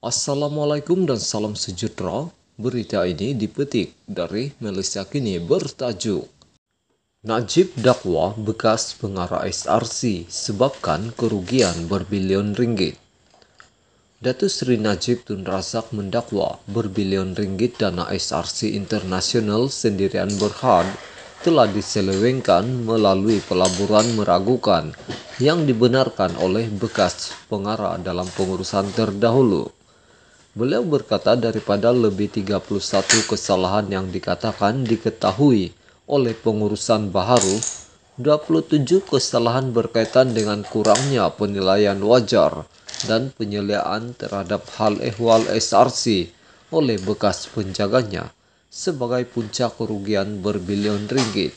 Assalamualaikum dan salam sejahtera. Berita ini dipetik dari Malaysia Kini bertajuk Najib dakwa bekas pengarah SRC sebabkan kerugian berbilion ringgit. Datuk Seri Najib Tun Razak mendakwa berbilion ringgit dana SRC Internasional Sendirian Berhad telah diselewengkan melalui pelaburan meragukan yang dibenarkan oleh bekas pengarah dalam pengurusan terdahulu. Beliau berkata daripada lebih 31 kesalahan yang dikatakan diketahui oleh pengurusan baharu, 27 kesalahan berkaitan dengan kurangnya penilaian wajar dan penyeliaan terhadap hal ehwal SRC oleh bekas penjaganya sebagai puncak kerugian berbilion ringgit.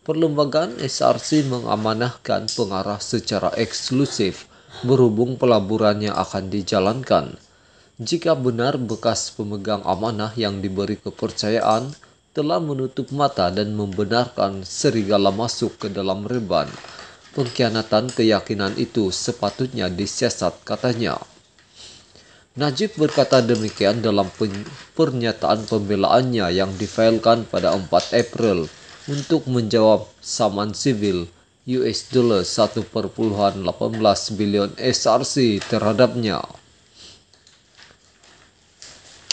Perlembagaan SRC mengamanahkan pengarah secara eksklusif berhubung pelaburannya akan dijalankan. Jika benar bekas pemegang amanah yang diberi kepercayaan telah menutup mata dan membenarkan serigala masuk ke dalam reban, pengkhianatan keyakinan itu sepatutnya disiasat, katanya. Najib berkata demikian dalam pernyataan pembelaannya yang difailkan pada 4 April untuk menjawab saman sivil $1.18 bilion SRC terhadapnya.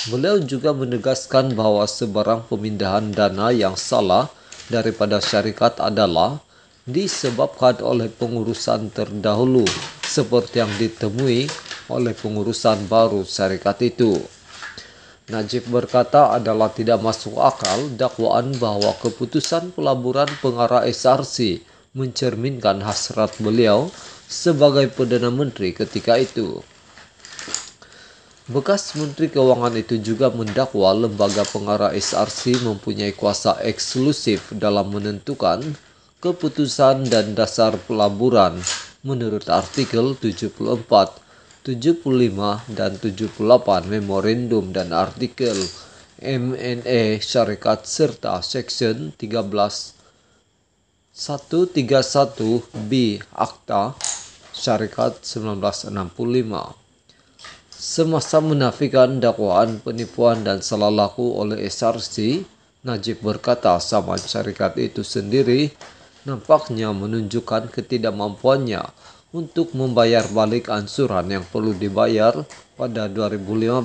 Beliau juga menegaskan bahawa sebarang pemindahan dana yang salah daripada syarikat adalah disebabkan oleh pengurusan terdahulu seperti yang ditemui oleh pengurusan baru syarikat itu. Najib berkata adalah tidak masuk akal dakwaan bahawa keputusan pelaburan pengarah SRC mencerminkan hasrat beliau sebagai Perdana Menteri ketika itu. Bekas Menteri Kewangan itu juga mendakwa lembaga pengarah SRC mempunyai kuasa eksklusif dalam menentukan keputusan dan dasar pelaburan menurut artikel 74, 75 dan 78 Memorandum dan artikel MNA Syarikat serta Seksyen 131B Akta Syarikat 1965. Semasa menafikan dakwaan penipuan dan salah laku oleh SRC, Najib berkata saman syarikat itu sendiri nampaknya menunjukkan ketidakmampuannya untuk membayar balik ansuran yang perlu dibayar pada 2015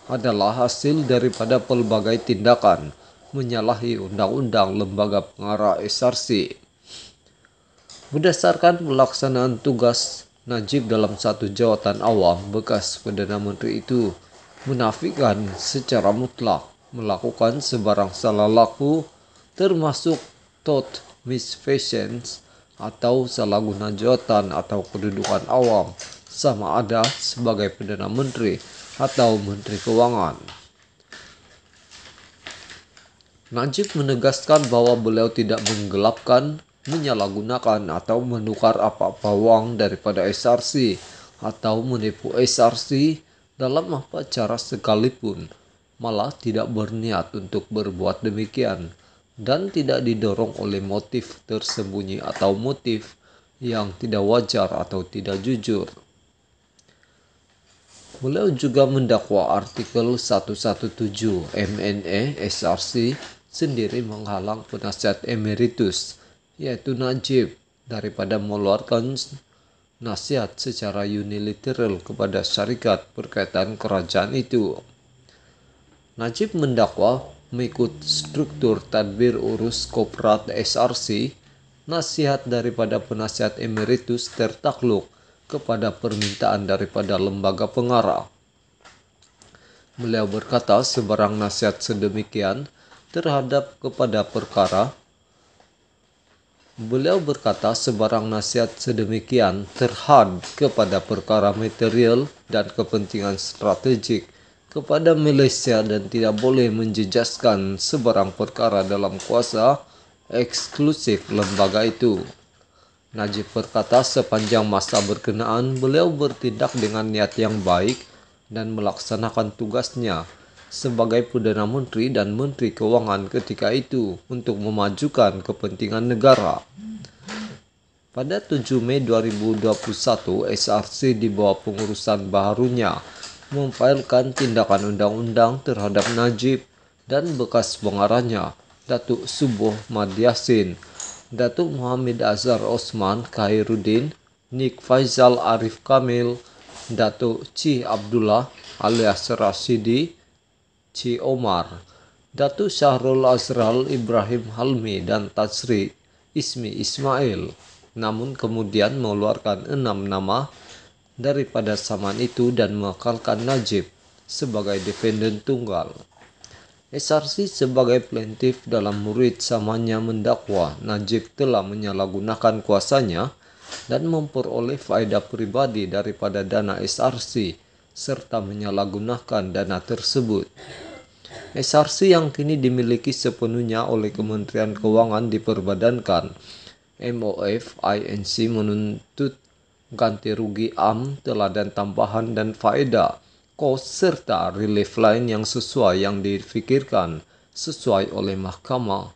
adalah hasil daripada pelbagai tindakan menyalahi undang-undang lembaga pengarah SRC. Berdasarkan pelaksanaan tugas Najib dalam satu jawatan awam, bekas Perdana Menteri itu menafikan secara mutlak melakukan sebarang salah laku termasuk thought misfashions atau salah guna jawatan atau kedudukan awam sama ada sebagai Perdana Menteri atau Menteri Kewangan. Najib menegaskan bahawa beliau tidak menggelapkan, menyalahgunakan atau menukar apa-apa wang daripada SRC atau menipu SRC dalam apa cara sekalipun, malah tidak berniat untuk berbuat demikian dan tidak didorong oleh motif tersembunyi atau motif yang tidak wajar atau tidak jujur. Beliau juga mendakwa artikel 117 MNA SRC sendiri menghalang penasihat emeritus yaitu Najib daripada mengeluarkan nasihat secara unilateral kepada syarikat berkaitan kerajaan itu. Najib mendakwa mengikut struktur tadbir urus korporat SRC, nasihat daripada penasihat emeritus tertakluk kepada permintaan daripada lembaga pengarah. Beliau berkata sebarang nasihat sedemikian terhadap kepada perkara kepada perkara material dan kepentingan strategik kepada Malaysia dan tidak boleh menjejaskan sebarang perkara dalam kuasa eksklusif lembaga itu. Najib berkata sepanjang masa berkenaan beliau bertindak dengan niat yang baik dan melaksanakan tugasnya sebagai Perdana Menteri dan Menteri Kewangan ketika itu untuk memajukan kepentingan negara. Pada 7 Mei 2021, SRC di bawah pengurusan baharunya memfailkan tindakan undang-undang terhadap Najib dan bekas pengarahnya, Datuk Subuh Mad Yassin, Datuk Muhammad Azhar Osman Khairuddin, Nik Faizal Arif Kamil, Datuk Ci Abdullah alias Rasidi Ci Omar, Datuk Syahrul Azral Ibrahim Halmi, dan Tatsri Ismi Ismail. Namun kemudian mengeluarkan 6 nama daripada saman itu dan mengekalkan Najib sebagai defendant tunggal. SRC sebagai plaintiff dalam murid samannya mendakwa Najib telah menyalahgunakan kuasanya dan memperoleh faedah pribadi daripada dana SRC serta menyalahgunakan dana tersebut. SRC yang kini dimiliki sepenuhnya oleh Kementerian Keuangan diperbadankan. MOF INC menuntut ganti rugi teladan tambahan dan faedah, kos serta relief lain yang sesuai yang difikirkan sesuai oleh mahkamah.